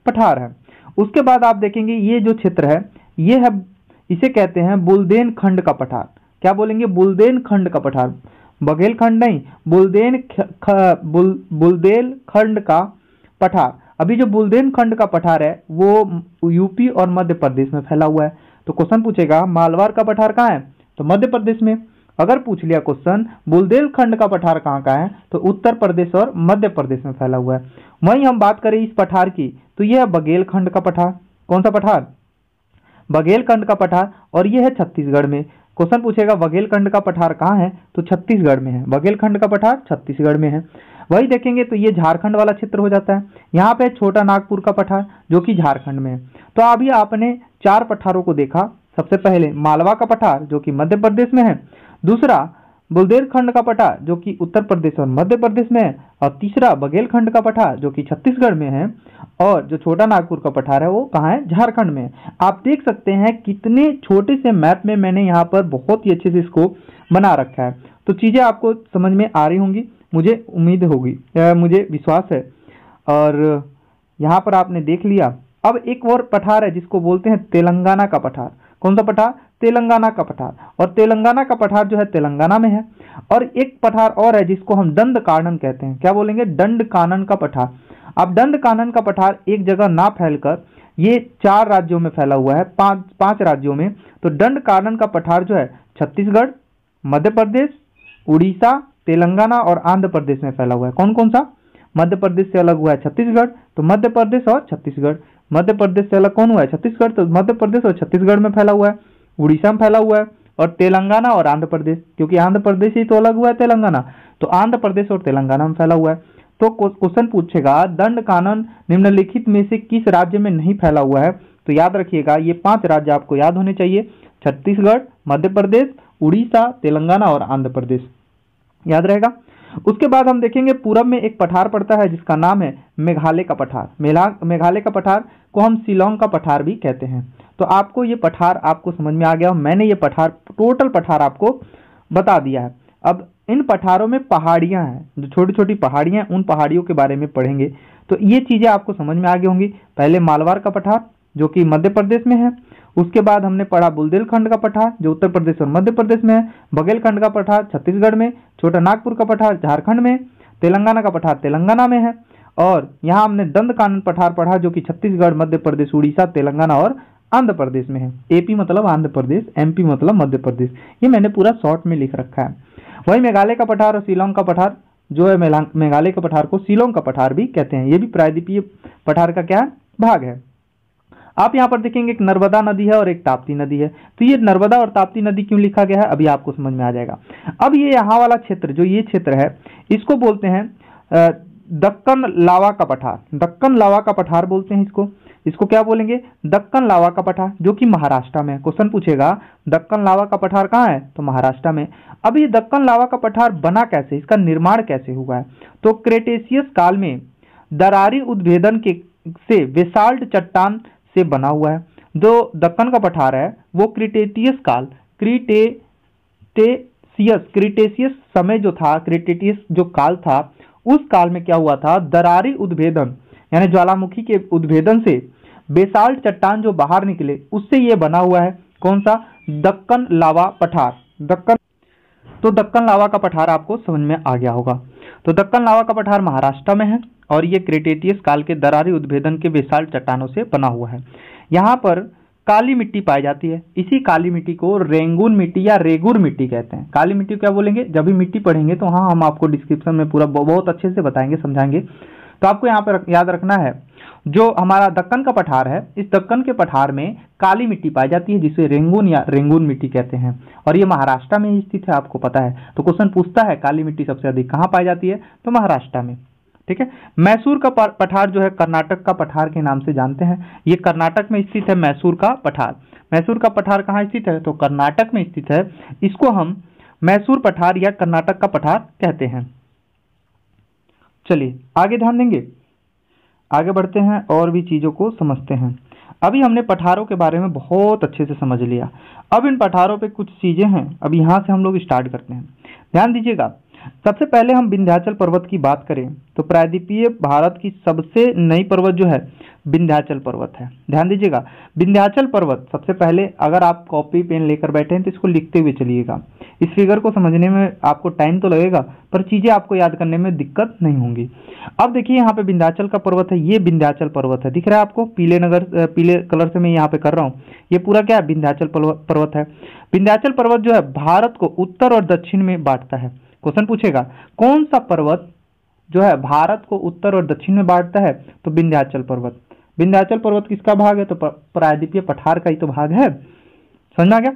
पठार है। उसके बाद आप देखेंगे ये जो क्षेत्र है, ये है, इसे कहते हैं बुंदेलखंड का पठार। क्या बोलेंगे? बुंदेलखंड का पठार, बघेलखंड नहीं, बुंदेलखंड का पठार। अभी जो बुंदेलखंड का पठार है वो यूपी और मध्य प्रदेश में फैला हुआ है। तो क्वेश्चन पूछेगा मालवार का पठार कहाँ है? तो मध्य प्रदेश में। अगर पूछ लिया क्वेश्चन बुंदेलखंड का पठार कहाँ का है, तो उत्तर प्रदेश और मध्य प्रदेश में फैला हुआ है। वहीं हम बात करें इस पठार की, तो यह है बघेलखंड का पठार। कौन सा पठार? बघेलखंड का पठार, और यह है छत्तीसगढ़ में। क्वेश्चन पूछेगा बघेलखंड का पठार कहाँ है? तो छत्तीसगढ़ में है। बघेलखंड का पठार छत्तीसगढ़ में है। वही देखेंगे तो ये झारखंड वाला क्षेत्र हो जाता है। यहाँ पे छोटा नागपुर का पठार जो कि झारखंड में है। तो अभी आपने 4 पठारों को देखा। सबसे पहले मालवा का पठार जो कि मध्य प्रदेश में है, दूसरा बुंदेलखंड का पठार जो कि उत्तर प्रदेश और मध्य प्रदेश में है, और तीसरा बघेलखंड का पठार जो कि छत्तीसगढ़ में है, और जो छोटा नागपुर का पठार है वो कहाँ है? झारखंड में है। आप देख सकते हैं कितने छोटे से मैप में मैंने यहाँ पर बहुत ही अच्छे से इसको बना रखा है। तो चीज़ें आपको समझ में आ रही होंगी, मुझे उम्मीद होगी, मुझे विश्वास है। और यहाँ पर आपने देख लिया। अब एक और पठार है जिसको बोलते हैं तेलंगाना का पठार। कौन सा पठार? तेलंगाना का पठार। और तेलंगाना का पठार जो है तेलंगाना में है। और एक पठार और है जिसको हम दंड कानन कहते हैं। क्या बोलेंगे? दंड कानन का पठार। अब दंड कानन का पठार एक जगह ना फैलकर ये 4 राज्यों में फैला हुआ है, 5 राज्यों में। तो दंड कानन का पठार जो है छत्तीसगढ़, मध्य प्रदेश, उड़ीसा, तेलंगाना और आंध्र प्रदेश में फैला हुआ है। कौन कौन सा? मध्य प्रदेश से अलग हुआ है छत्तीसगढ़, तो मध्य प्रदेश और छत्तीसगढ़। मध्य प्रदेश से अलग कौन हुआ है? छत्तीसगढ़, तो मध्य प्रदेश और छत्तीसगढ़ में फैला हुआ है। उड़ीसा में फैला हुआ है, और तेलंगाना और आंध्र प्रदेश, क्योंकि आंध्र प्रदेश ही तो अलग हुआ है तेलंगाना, तो आंध्र प्रदेश और तेलंगाना में फैला हुआ है। तो क्वेश्चन पूछेगा दंड कानन निम्नलिखित में से किस राज्य में नहीं फैला हुआ है? तो याद रखिएगा ये 5 राज्य आपको याद होने चाहिए, छत्तीसगढ़, मध्य प्रदेश, उड़ीसा, तेलंगाना और आंध्र प्रदेश। याद रहेगा। उसके बाद हम देखेंगे पूरब में एक पठार पड़ता है जिसका नाम है मेघालय का पठार। मेघालय का पठार को हम शिलोंग का पठार भी कहते हैं। तो आपको ये पठार आपको समझ में आ गया। मैंने ये पठार, टोटल पठार आपको बता दिया है। अब इन पठारों में पहाड़ियां हैं, जो छोटी छोटी पहाड़ियां, उन पहाड़ियों के बारे में पढ़ेंगे। तो ये चीज़ें आपको समझ में आ गई होंगी। पहले मालवार का पठार जो कि मध्य प्रदेश में है, उसके बाद हमने पढ़ा बुंदेलखंड का पठार जो उत्तर प्रदेश और मध्य प्रदेश में है, बघेलखंड का पठार छत्तीसगढ़ में, छोटा नागपुर का पठार झारखंड में, तेलंगाना का पठार तेलंगाना में है, और यहाँ हमने दंड कानन पठार पढ़ा जो कि छत्तीसगढ़, मध्य प्रदेश, उड़ीसा, तेलंगाना और आंध्र प्रदेश में है। एपी मतलब आंध्र प्रदेश, एमपी मतलब मध्य प्रदेश। ये मैंने पूरा शॉर्ट में लिख रखा है। वही मेघालय का पठार और शिलोंग का पठार जो है, मेघालय का पठार को शिलोंग का पठार भी कहते हैं। ये भी प्रायद्वीपीय पठार का क्या भाग है। आप यहाँ पर देखेंगे एक नर्मदा नदी है और एक ताप्ती नदी है। तो ये नर्मदा और ताप्ती नदी क्यों लिखा गया है अभी आपको समझ में आ जाएगा। अब ये यहाँ वाला क्षेत्र, जो ये क्षेत्र है, इसको बोलते हैं दक्कन लावा का पठार। दक्कन लावा का पठार बोलते हैं इसको। इसको क्या बोलेंगे? दक्कन लावा का पठार, जो कि महाराष्ट्र में। क्वेश्चन पूछेगा दक्कन लावा का पठार कहाँ है? तो महाराष्ट्र में। अब ये दक्कन लावा का पठार बना कैसे, इसका निर्माण कैसे हुआ है? तो क्रेटेशियस काल में दरारी उद्भेदन से बेसाल्ट चट्टान से बना हुआ है। जो दक्कन का पठार है वो क्रिटेशियस काल, क्रिटेशियस समय जो था, क्रिटेशियस जो काल था, उस काल में क्या हुआ था? दरारी उद्भेदन यानी ज्वालामुखी के उद्भेदन से बेसाल्ट चट्टान जो बाहर निकले, उससे ये बना हुआ है। कौन सा? दक्कन लावा पठार। तो दक्कन लावा का पठार आपको समझ में आ गया होगा। तो दक्कन लावा का पठार महाराष्ट्र में है और ये क्रेटेशियस काल के दरारी उद्भेदन के बेसाल्ट चट्टानों से बना हुआ है। यहाँ पर काली मिट्टी पाई जाती है। इसी काली मिट्टी को रेंगून मिट्टी या रेगुर मिट्टी कहते हैं। काली मिट्टी क्या बोलेंगे, जब भी मिट्टी पढ़ेंगे तो हाँ हम आपको डिस्क्रिप्शन में पूरा बहुत अच्छे से बताएंगे, समझाएंगे। तो आपको यहाँ पर याद रखना है, जो हमारा दक्कन का पठार है, इस दक्कन के पठार में काली मिट्टी पाई जाती है जिसे रेंगून या रेंगून मिट्टी कहते हैं, और ये महाराष्ट्र में ही स्थित है, आपको पता है। तो क्वेश्चन पूछता है काली मिट्टी सबसे अधिक कहाँ पाई जाती है, तो महाराष्ट्र में। ठीक है। मैसूर का पठार जो है कर्नाटक का पठार के नाम से जानते हैं। ये कर्नाटक में स्थित है मैसूर का पठार। मैसूर का पठार कहाँ स्थित है, तो कर्नाटक में स्थित है। इसको हम मैसूर पठार या कर्नाटक का पठार कहते हैं। चलिए आगे ध्यान देंगे, आगे बढ़ते हैं और भी चीजों को समझते हैं। अभी हमने पठारों के बारे में बहुत अच्छे से समझ लिया। अब इन पठारों पे कुछ चीजें हैं, अब यहाँ से हम लोग स्टार्ट करते हैं। ध्यान दीजिएगा, सबसे पहले हम विंध्याचल पर्वत की बात करें तो प्रायद्वीपीय भारत की सबसे नई पर्वत जो है विंध्याचल पर्वत है। ध्यान दीजिएगा, विंध्याचल पर्वत सबसे पहले, अगर आप कॉपी पेन लेकर बैठे हैं तो इसको लिखते हुए चलिएगा। इस फिगर को समझने में आपको टाइम तो लगेगा, पर चीजें आपको याद करने में दिक्कत नहीं होंगी। अब देखिए यहाँ पे विंध्याचल का पर्वत है, ये विंध्याचल पर्वत है, दिख रहा है आपको, पीले कलर से मैं यहाँ पे कर रहा हूँ। ये पूरा क्या है, विंध्याचल पर्वत है। विंध्याचल पर्वत जो है भारत को उत्तर और दक्षिण में बांटता है। क्वेश्चन पूछेगा कौन सा पर्वत जो है भारत को उत्तर और दक्षिण में बांटता है, तो विंध्याचल पर्वत। विंध्याचल पर्वत किसका भाग है, तो प्रायद्वीपीय पठार का ही तो भाग है। समझ में आ गया।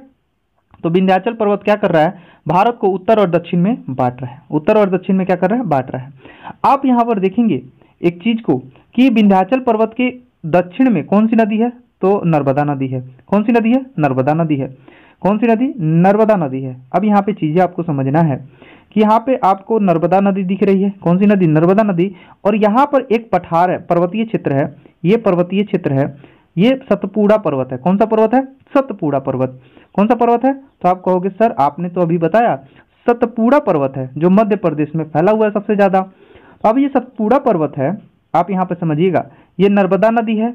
तो विंध्याचल पर्वत क्या कर रहा है, भारत को उत्तर और दक्षिण में बांट रहा है। उत्तर और दक्षिण में क्या कर रहा है, बांट रहा है। आप यहां पर देखेंगे एक चीज को कि विंध्याचल पर्वत के दक्षिण में कौन सी नदी है, तो नर्मदा नदी है। कौन सी नदी है, नर्मदा नदी है। कौन सी नदी, नर्मदा नदी है। अब यहाँ पे चीजें आपको समझना है कि यहाँ पे आपको नर्मदा नदी दिख रही है। कौन सी नदी, नर्मदा नदी। और यहाँ पर एक पठार है, पर्वतीय क्षेत्र है, ये पर्वतीय क्षेत्र है, ये सतपुड़ा पर्वत है। कौन सा पर्वत है, सतपुड़ा पर्वत। कौन सा पर्वत है, तो आप कहोगे सर आपने तो अभी बताया सतपुड़ा पर्वत है जो मध्य प्रदेश में फैला हुआ है सबसे ज्यादा। तो अब ये सतपुड़ा पर्वत है, आप यहाँ पे समझिएगा, ये नर्मदा नदी है,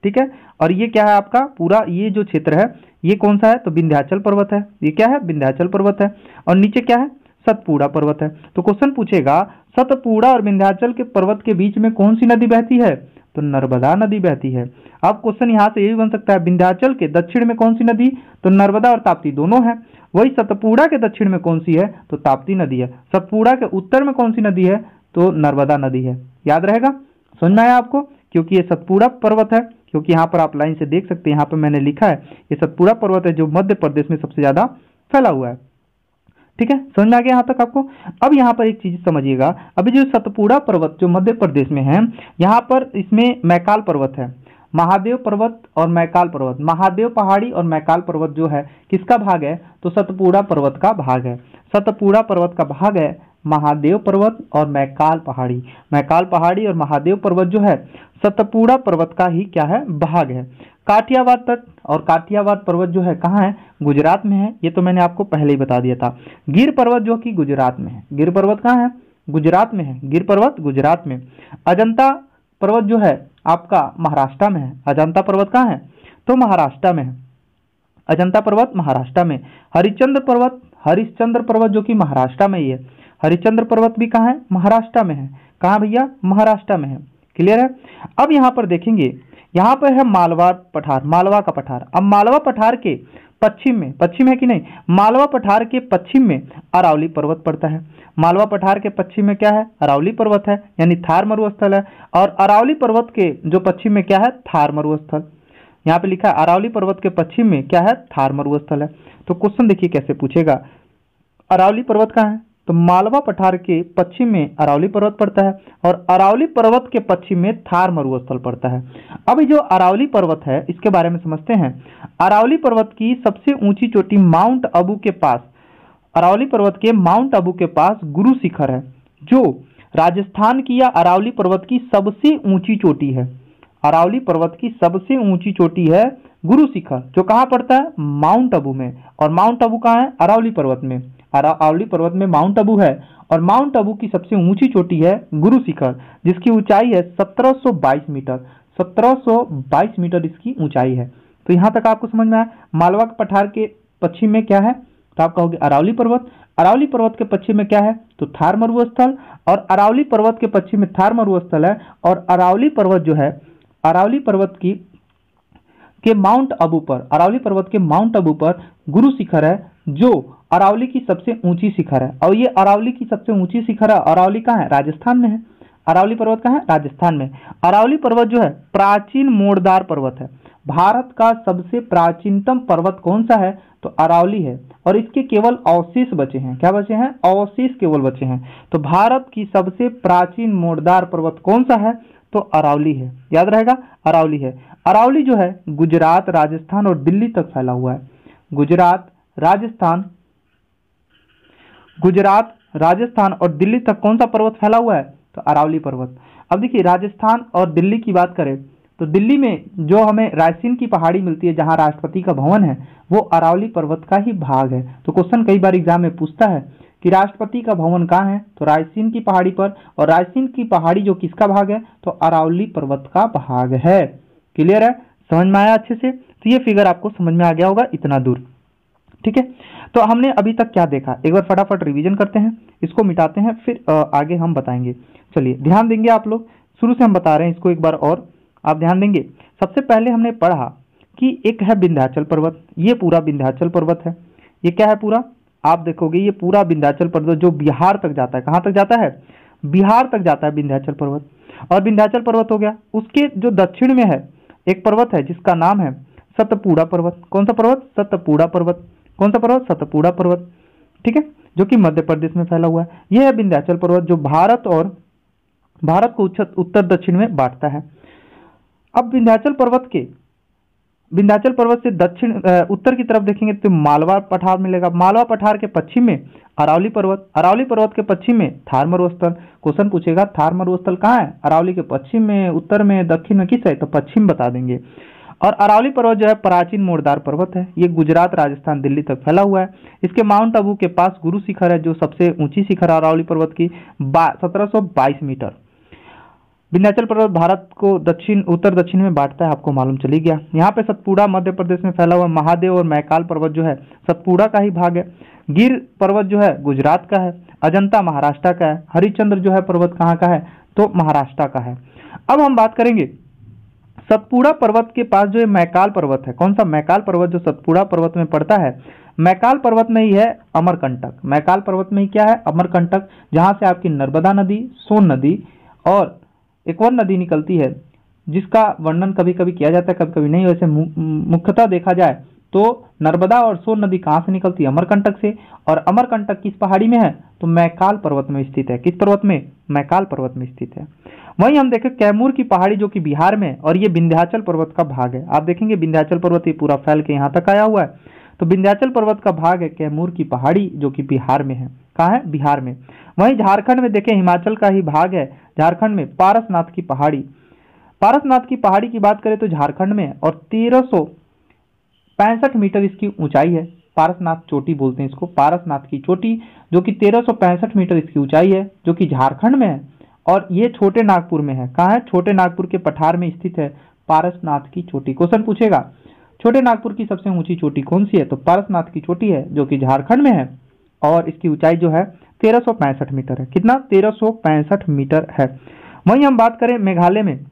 ठीक है। और ये क्या है आपका पूरा ये जो क्षेत्र है ये कौन सा है, तो विंध्याचल पर्वत है। ये क्या है, विंध्याचल पर्वत है। और नीचे क्या है, सतपुड़ा पर्वत है। तो क्वेश्चन पूछेगा सतपुड़ा और विंध्याचल के पर्वत के बीच में कौन सी नदी बहती है, तो नर्मदा नदी बहती है। अब क्वेश्चन यहाँ से ये भी बन सकता है विंध्याचल के दक्षिण में कौन सी नदी, तो नर्मदा और ताप्ती दोनों है। वही सतपुड़ा के दक्षिण में कौन सी है, तो ताप्ती नदी है। सतपुड़ा के उत्तर में कौन सी नदी है, तो नर्मदा नदी है। याद रहेगा, समझ में आया आपको, क्योंकि ये सतपुड़ा पर्वत है, क्योंकि यहाँ पर आप लाइन से देख सकते हैं, यहाँ पर मैंने लिखा है ये सतपुड़ा पर्वत है जो मध्य प्रदेश में सबसे ज्यादा फैला हुआ है। ठीक है, समझ में आ गया यहाँ तक आपको। अब यहाँ पर एक चीज समझिएगा, अभी जो सतपुड़ा पर्वत जो मध्य प्रदेश में है, यहाँ पर इसमें मैकाल पर्वत है, महादेव पर्वत और मैकाल पर्वत। महादेव पहाड़ी और मैकाल पर्वत जो है किसका भाग है, तो सतपुड़ा पर्वत का भाग है। सतपुड़ा पर्वत का भाग है महादेव पर्वत और मैकाल पहाड़ी। मैकाल पहाड़ी और महादेव पर्वत जो है सतपुड़ा पर्वत का ही क्या है, भाग है। काठियावाड़ तट और काठियावाड़ पर्वत जो है कहाँ है, गुजरात में है। ये तो मैंने आपको पहले ही बता दिया था। गिर पर्वत जो कि गुजरात में है। गिर पर्वत कहाँ है, गुजरात में है। गिर पर्वत गुजरात में। अजंता पर्वत जो है आपका महाराष्ट्र में है। अजंता पर्वत कहाँ है, तो महाराष्ट्र में है। अजंता पर्वत महाराष्ट्र में। हरिश्चंद्र पर्वत जो कि महाराष्ट्र में ही है। हरिश्चंद्र पर्वत भी कहाँ है, महाराष्ट्र में है। कहाँ भैया, महाराष्ट्र में है। क्लियर है। अब यहाँ पर देखेंगे, यहाँ पर है मालवा पठार, मालवा का पठार। अब मालवा पठार के पश्चिम है कि नहीं, मालवा पठार के पश्चिम में अरावली पर्वत पड़ता है। मालवा पठार के पश्चिम में क्या है, अरावली पर्वत है, यानी थार मरुस्थल है। और अरावली पर्वत के जो पश्चिम में क्या है, थार मरुस्थल। यहाँ पे लिखा है अरावली पर्वत के पश्चिम में क्या है, थार मरुस्थल है। तो क्वेश्चन देखिए कैसे पूछेगा, अरावली पर्वत कहाँ है, तो मालवा पठार के पश्चिम में अरावली पर्वत पड़ता है और अरावली पर्वत के पश्चिम में थार मरुस्थल पड़ता है। अब जो अरावली पर्वत है इसके बारे में समझते हैं। अरावली पर्वत की सबसे ऊंची चोटी माउंट अबू के पास, अरावली पर्वत के माउंट अबू के पास गुरु शिखर है, जो राजस्थान की या अरावली पर्वत की सबसे ऊंची चोटी है। अरावली पर्वत की सबसे ऊंची चोटी है गुरु शिखर, जो कहाँ पड़ता है, माउंट अबू में। और माउंट अबू कहाँ है, अरावली पर्वत में। अरावली पर्वत में माउंट अबू है और माउंट अबू की सबसे ऊंची चोटी है गुरु शिखर, जिसकी ऊंचाई है 1722 मीटर। 1722 मीटर इसकी ऊंचाई है। तो यहां तक आपको समझ में आया। मालवा पठार के पश्चिम में क्या है, तो आप कहोगे अरावली पर्वत। अरावली पर्वत के पश्चिम में क्या है, तो थार मरुस्थल। और अरावली पर्वत के पश्चिम में थार मरुस्थल है। और अरावली पर्वत जो है, अरावली पर्वत की के माउंट आबू पर, अरावली पर्वत के माउंट आबू पर गुरु शिखर है जो अरावली की सबसे ऊंची शिखर है। और ये अरावली की सबसे ऊंची शिखर है, अरावली कहाँ है? राजस्थान में है। अरावली पर्वत कहाँ है? राजस्थान में। अरावली पर्वत जो है प्राचीन मोड़दार पर्वत है। भारत का सबसे प्राचीनतम पर्वत कौन सा है? तो अरावली है। और इसके केवल अवशेष बचे हैं। क्या बचे हैं? अवशेष केवल बचे हैं। तो भारत की सबसे प्राचीन मोड़दार पर्वत कौन सा है? तो अरावली है। याद रहेगा, अरावली है। अरावली जो है गुजरात, राजस्थान और दिल्ली तक फैला हुआ है। गुजरात, राजस्थान और दिल्ली तक कौन सा पर्वत फैला हुआ है? तो अरावली पर्वत। अब देखिए, राजस्थान और दिल्ली की बात करें तो दिल्ली में जो हमें रायसीन की पहाड़ी मिलती है, जहां राष्ट्रपति का भवन है, वो अरावली पर्वत का ही भाग है। तो क्वेश्चन कई बार एग्जाम में पूछता है कि राष्ट्रपति का भवन कहाँ है? तो रायसीन की पहाड़ी पर। और रायसीन की पहाड़ी जो किसका भाग है? तो अरावली पर्वत का भाग है। क्लियर है? समझ में आया अच्छे से? तो ये फिगर आपको समझ में आ गया होगा इतना दूर। ठीक है, तो हमने अभी तक क्या देखा, एक बार फटाफट रिवीजन करते हैं, इसको मिटाते हैं, फिर आगे हम बताएंगे। चलिए ध्यान देंगे आप लोग, शुरू से हम बता रहे हैं इसको एक बार और आप ध्यान देंगे। सबसे पहले हमने पढ़ा कि एक है विंध्याचल पर्वत, ये पूरा विंध्याचल पर्वत है। ये क्या है पूरा? आप देखोगे ये पूरा विंध्याचल पर्वत जो बिहार तक जाता है। कहाँ तक जाता है? बिहार तक जाता है विंध्याचल पर्वत। और विंध्याचल पर्वत हो गया। उसके जो दक्षिण में है एक पर्वत है जिसका नाम है सतपुड़ा पर्वत। कौन सा पर्वत? सतपुड़ा पर्वत। कौन सा पर्वत? सतपुड़ा पर्वत। ठीक है, जो कि मध्य प्रदेश में फैला हुआ है। यह है विंध्याचल पर्वत जो भारत को उत्तर दक्षिण में बांटता है। अब विंध्याचल पर्वत से दक्षिण उत्तर की तरफ देखेंगे तो मालवा पठार मिलेगा। मालवा पठार के पश्चिम में अरावली पर्वत के पश्चिम में थार मरुस्थल। क्वेश्चन पूछेगा थार मरुस्थल कहाँ है? अरावली के पश्चिम में, उत्तर में, दक्षिण में, किस है? तो पश्चिम बता देंगे। और अरावली पर्वत जो है प्राचीन मोड़दार पर्वत है। ये गुजरात, राजस्थान, दिल्ली तक फैला हुआ है। इसके माउंट आबू के पास गुरु शिखर है जो सबसे ऊंची शिखर है अरावली पर्वत की, 1722 मीटर। विंध्याचल पर्वत भारत को उत्तर दक्षिण में बांटता है, आपको मालूम चली गया। यहाँ पे सतपुड़ा मध्य प्रदेश में फैला हुआ। महादेव और मैकाल पर्वत जो है सतपुड़ा का ही भाग है। गिर पर्वत जो है गुजरात का है। अजंता महाराष्ट्र का है। हरिश्चंद्र जो है पर्वत कहाँ का है? तो महाराष्ट्र का है। अब हम बात करेंगे सतपुड़ा पर्वत के पास जो है मैकाल पर्वत है। कौन सा? मैकाल पर्वत जो सतपुड़ा पर्वत में पड़ता है। मैकाल पर्वत में ही है अमरकंटक। मैकाल पर्वत में ही क्या है? अमरकंटक, जहां से आपकी नर्मदा नदी, सोन नदी और एक और नदी निकलती है जिसका वर्णन कभी कभी किया जाता है, कभी कभी नहीं। वैसे मुख्यतः देखा जाए तो नर्मदा और सोन नदी कहाँ से निकलती है? अमरकंटक से। और अमरकंटक किस पहाड़ी में है? तो मैकाल पर्वत में स्थित है। किस पर्वत में? मैकाल पर्वत में स्थित है। वहीं हम देखें कैमूर की पहाड़ी जो कि बिहार में, और ये विंध्याचल पर्वत का भाग है। आप देखेंगे विंध्याचल पर्वत ये पूरा फैल के यहाँ तक आया हुआ है। तो विंध्याचल पर्वत का भाग है कैमूर की पहाड़ी जो कि बिहार में है। कहाँ है? बिहार में। वहीं झारखंड में देखें हिमाचल का ही भाग है। झारखंड में पारसनाथ की पहाड़ी की बात करें तो झारखंड में, और 1365 मीटर इसकी ऊंचाई है। पारसनाथ चोटी बोलते हैं इसको, पारसनाथ की चोटी, जो कि 1365 मीटर इसकी ऊंचाई है, जो कि झारखंड में है। और ये छोटे नागपुर में है। कहाँ है? छोटे नागपुर के पठार में स्थित है पारसनाथ की चोटी। क्वेश्चन पूछेगा छोटे नागपुर की सबसे ऊंची चोटी कौन सी है? तो पारसनाथ की चोटी है जो कि झारखंड में है, और इसकी ऊंचाई जो है 1365 मीटर है। कितना? 1365 मीटर है। वहीं हम बात करें मेघालय में,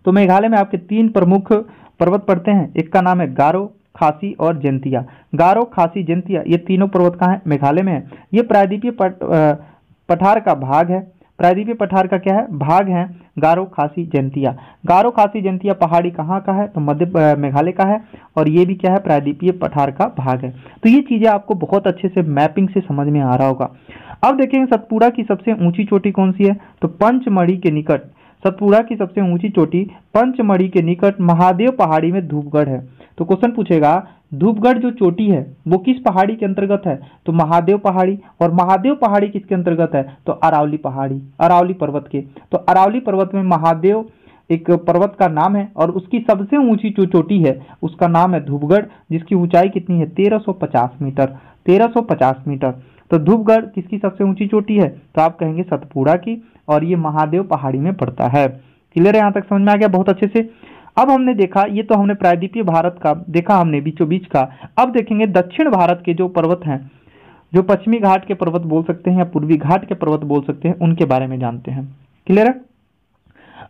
तो मेघालय में आपके 3 प्रमुख पर्वत पड़ते हैं। एक का नाम है गारो, खासी और जैंतिया। गारो, खासी, जैंतिया, ये तीनों पर्वत कहाँ है? मेघालय में है। ये प्रायद्वीपीय पठार का भाग है। प्रायद्वीपीय पठार का क्या है? भाग है गारो, खासी, जैंतिया। गारो, खासी, जैंतिया पहाड़ी कहाँ का है? तो मध्य मेघालय का है। और ये भी क्या है? प्रायद्वीपीय पठार का भाग है। तो ये चीजें आपको बहुत अच्छे से मैपिंग से समझ में आ रहा होगा। अब देखेंगे सतपुड़ा की सबसे ऊंची चोटी कौन सी है? तो पंचमढ़ी के निकट सतपुड़ा की सबसे ऊंची चोटी पंचमढ़ी के निकट महादेव पहाड़ी में धूपगढ़ है। तो क्वेश्चन पूछेगा धूपगढ़ जो चोटी है वो किस पहाड़ी के अंतर्गत है? तो महादेव पहाड़ी। और महादेव पहाड़ी किसके अंतर्गत है? तो अरावली पहाड़ी, अरावली पर्वत के। तो अरावली पर्वत में महादेव एक पर्वत का नाम है, और उसकी सबसे ऊंची जो चोटी है उसका नाम है धूपगढ़, जिसकी ऊंचाई कितनी है? 1350 मीटर। 1350 मीटर। तो धूपगढ़ किसकी सबसे ऊंची चोटी है? तो आप कहेंगे सतपुड़ा की, और ये महादेव पहाड़ी में पड़ता है। क्लियर है? यहाँ तक समझ में आ गया बहुत अच्छे से। अब हमने देखा, ये तो हमने प्रायद्वीपीय भारत का देखा, हमने बीचों बीच का। अब देखेंगे दक्षिण भारत के जो पर्वत हैं, जो पश्चिमी घाट के पर्वत बोल सकते हैं या पूर्वी घाट के पर्वत बोल सकते हैं, उनके बारे में जानते हैं। क्लियर है?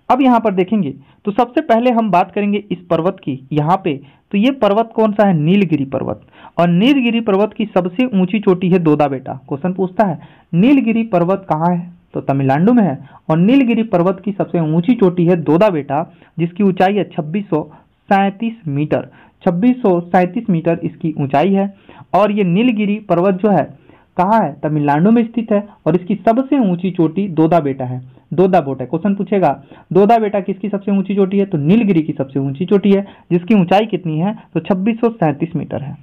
अब यहाँ पर देखेंगे तो सबसे पहले हम बात करेंगे इस पर्वत की यहाँ पे। तो ये पर्वत कौन सा है? नीलगिरी पर्वत। और नीलगिरी पर्वत की सबसे ऊंची चोटी है दोदा बेटा। क्वेश्चन पूछता है नीलगिरी पर्वत कहाँ है? तो तमिलनाडु में है। और नीलगिरी पर्वत की सबसे ऊंची चोटी है दोदा बेटा, जिसकी ऊंचाई है 2637 मीटर। 2637 मीटर इसकी ऊंचाई है। और ये नीलगिरी पर्वत जो है कहाँ है? तमिलनाडु में स्थित है। और इसकी सबसे ऊंची चोटी दोदा बेटा है। दोदा बोट है। क्वेश्चन पूछेगा दोदा बेटा किसकी सबसे ऊंची चोटी है? तो नीलगिरी की सबसे ऊंची चोटी है, जिसकी ऊंचाई कितनी है? तो 2637 मीटर है।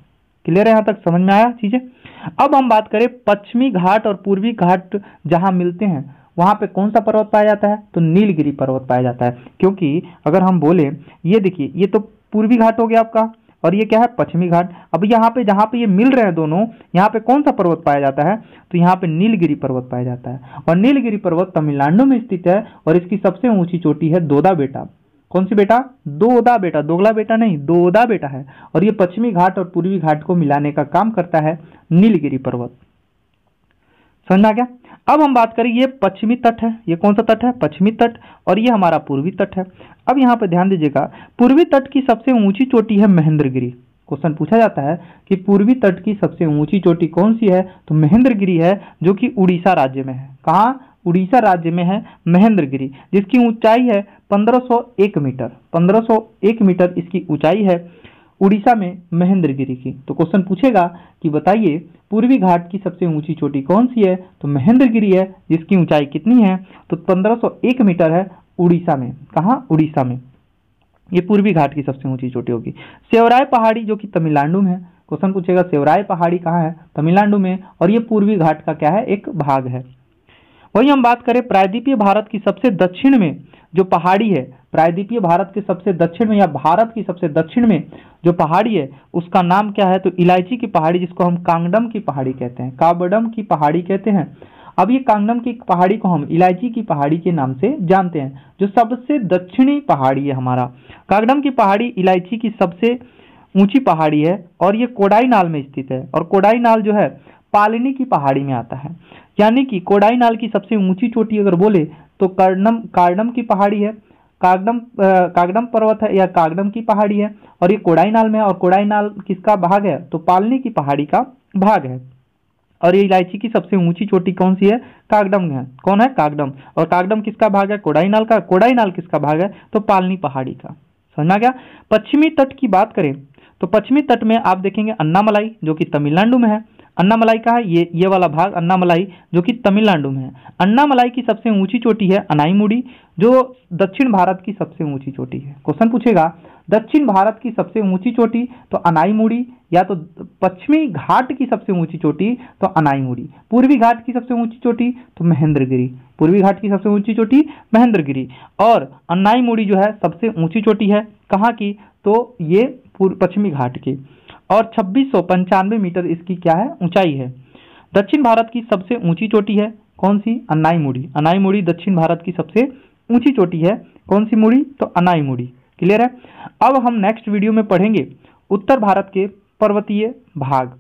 क्लियर है? यहाँ तक समझ में आया चीजें? अब हम बात करें पश्चिमी घाट और पूर्वी घाट जहां मिलते हैं वहां पे कौन सा पर्वत पाया जाता है? तो नीलगिरी पर्वत पाया जाता है। क्योंकि अगर हम बोले, ये देखिए ये तो पूर्वी घाट हो गया आपका, और ये क्या है? पश्चिमी घाट। अब यहाँ पे जहाँ पे ये मिल रहे हैं दोनों, यहाँ पे कौन सा पर्वत पाया जाता है? तो यहाँ पे नीलगिरी पर्वत पाया जाता है। और नीलगिरी पर्वत तमिलनाडु में स्थित है। और इसकी सबसे ऊंची चोटी है दोदा बेटा। कौन सी बेटा? दोदा बेटा, दोगला बेटा नहीं, दोदा बेटा है। और ये पश्चिमी घाट और पूर्वी घाट को मिलाने का काम करता है नीलगिरी पर्वत। समझ में आ गया? अब हम बात करें, ये पश्चिमी तट है। ये कौन सा तट है? पश्चिमी तट। और ये हमारा पूर्वी तट है। अब यहाँ पे ध्यान दीजिएगा, पूर्वी तट की सबसे ऊंची चोटी है महेंद्रगिरी। क्वेश्चन पूछा जाता है कि पूर्वी तट की सबसे ऊंची चोटी कौन सी है? तो महेंद्रगिरी है, जो कि उड़ीसा राज्य में है। कहाँ? उड़ीसा राज्य में है महेंद्रगिरी, जिसकी ऊंचाई है 1501 मीटर। 1501 मीटर इसकी ऊंचाई है उड़ीसा में महेंद्रगिरी की। तो क्वेश्चन पूछेगा कि बताइए पूर्वी घाट की सबसे ऊंची चोटी कौन सी है? तो महेंद्रगिरी है, जिसकी ऊंचाई कितनी है? तो 1501 मीटर है उड़ीसा में। कहाँ? उड़ीसा में। ये पूर्वी घाट की सबसे ऊंची चोटी होगी। सेवराय पहाड़ी जो कि तमिलनाडु में है। क्वेश्चन पूछेगा सेवराय पहाड़ी कहाँ है? तमिलनाडु में। और ये पूर्वी घाट का क्या है? एक भाग है। वही हम बात करें प्रायद्वीपीय भारत की सबसे दक्षिण में जो पहाड़ी है, प्रायद्वीपीय भारत के सबसे दक्षिण में या भारत की सबसे दक्षिण में जो पहाड़ी है उसका नाम क्या है? तो इलायची की पहाड़ी, जिसको हम कांगडम की पहाड़ी कहते हैं, काबडम की पहाड़ी कहते हैं। अब ये कांगडम की पहाड़ी को हम इलायची की पहाड़ी के नाम से जानते हैं, जो सबसे दक्षिणी पहाड़ी है हमारा। कांगडम की पहाड़ी इलायची की सबसे ऊंची पहाड़ी है। और ये कोडाईनाल में स्थित है। और कोडाईनाल जो है पालिनी की पहाड़ी में आता है। यानी कि कोडाईनाल की सबसे ऊंची चोटी अगर बोले तो कांगडम की पहाड़ी है। कांगडम पर्वत है या कांगडम की पहाड़ी है। और ये कोडाईनाल में है। और कोडाईनाल किसका भाग है? तो पालिनी की पहाड़ी का भाग है। और ये इलायची की सबसे ऊंची चोटी कौन सी है? कांगडम है। कौन है? कांगडम। और कांगडम किसका भाग है? कोडाईनाल का। कोडाईनाल किसका भाग है? तो पालिनी पहाड़ी का। समझ आ गया? पश्चिमी तट की बात करें तो पश्चिमी तट में आप देखेंगे अन्नामलाई, जो कि तमिलनाडु में है। अन्नामलाई का है ये वाला भाग, अन्नामलाई, जो कि तमिलनाडु में है। अन्नामलाई की सबसे ऊंची चोटी है अनाईमुड़ी, जो दक्षिण भारत की सबसे ऊंची चोटी है। क्वेश्चन पूछेगा दक्षिण भारत की सबसे ऊंची चोटी तो अनाईमुड़ी, या तो पश्चिमी घाट की सबसे ऊंची चोटी तो अनाईमुड़ी, पूर्वी घाट की सबसे ऊंची चोटी तो महेंद्रगिरी। पूर्वी घाट की सबसे ऊंची चोटी महेंद्रगिरी। और अनाईमुड़ी जो है सबसे ऊंची चोटी है कहाँ की? तो ये पश्चिमी घाट की। और 2695 मीटर इसकी क्या है? ऊंचाई है। दक्षिण भारत की सबसे ऊंची चोटी है कौन सी? अनाईमुड़ी। अनाईमुड़ी दक्षिण भारत की सबसे ऊंची चोटी है। कौन सी मुड़ी? तो अनाईमुड़ी। क्लियर है? अब हम नेक्स्ट वीडियो में पढ़ेंगे उत्तर भारत के पर्वतीय भाग।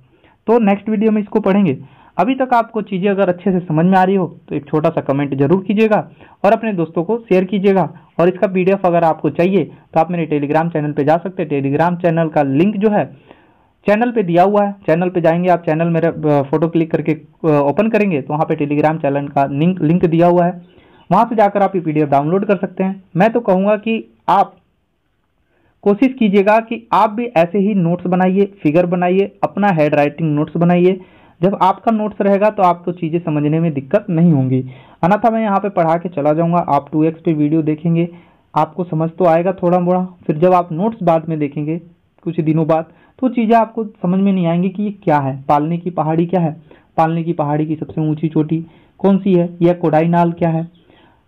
तो नेक्स्ट वीडियो में इसको पढ़ेंगे। अभी तक आपको चीजें अगर अच्छे से समझ में आ रही हो तो एक छोटा सा कमेंट जरूर कीजिएगा और अपने दोस्तों को शेयर कीजिएगा। और इसका पीडीएफ अगर आपको चाहिए तो आप मेरे टेलीग्राम चैनल पे जा सकते हैं। टेलीग्राम चैनल का लिंक जो है चैनल पे दिया हुआ है। चैनल पे जाएंगे आप, चैनल मेरा फोटो क्लिक करके ओपन करेंगे तो वहाँ पे टेलीग्राम चैनल का लिंक दिया हुआ है। वहाँ से जाकर आप ये पीडीएफ डाउनलोड कर सकते हैं। मैं तो कहूँगा कि आप कोशिश कीजिएगा कि आप भी ऐसे ही नोट्स बनाइए, फिगर बनाइए, अपना हैंड राइटिंग नोट्स बनाइए। जब आपका नोट्स रहेगा तो आपको चीज़ें समझने में दिक्कत नहीं होंगी। अन्यथा मैं यहाँ पे पढ़ा के चला जाऊँगा, आप 2x पे वीडियो देखेंगे, आपको समझ तो आएगा थोड़ा मोड़ा। फिर जब आप नोट्स बाद में देखेंगे कुछ दिनों बाद तो चीज़ें आपको समझ में नहीं आएंगी कि ये क्या है। पालनी की पहाड़ी क्या है? पालनी की पहाड़ी की सबसे ऊंची चोटी कौन सी है? या कोडाईनाल क्या है?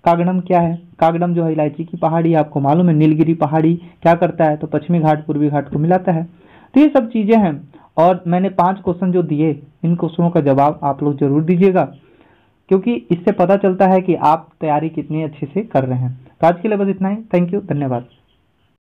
कांगडम क्या है? कांगडम जो है इलायची की पहाड़ी, आपको मालूम है। नीलगिरी पहाड़ी क्या करता है? तो पश्चिमी घाट पूर्वी घाट को मिलाता है। तो ये सब चीज़ें हैं। और मैंने 5 क्वेश्चन जो दिए, इन क्वेश्चनों का जवाब आप लोग जरूर दीजिएगा, क्योंकि इससे पता चलता है कि आप तैयारी कितनी अच्छे से कर रहे हैं। तो आज के लिए बस इतना ही। थैंक यू, धन्यवाद।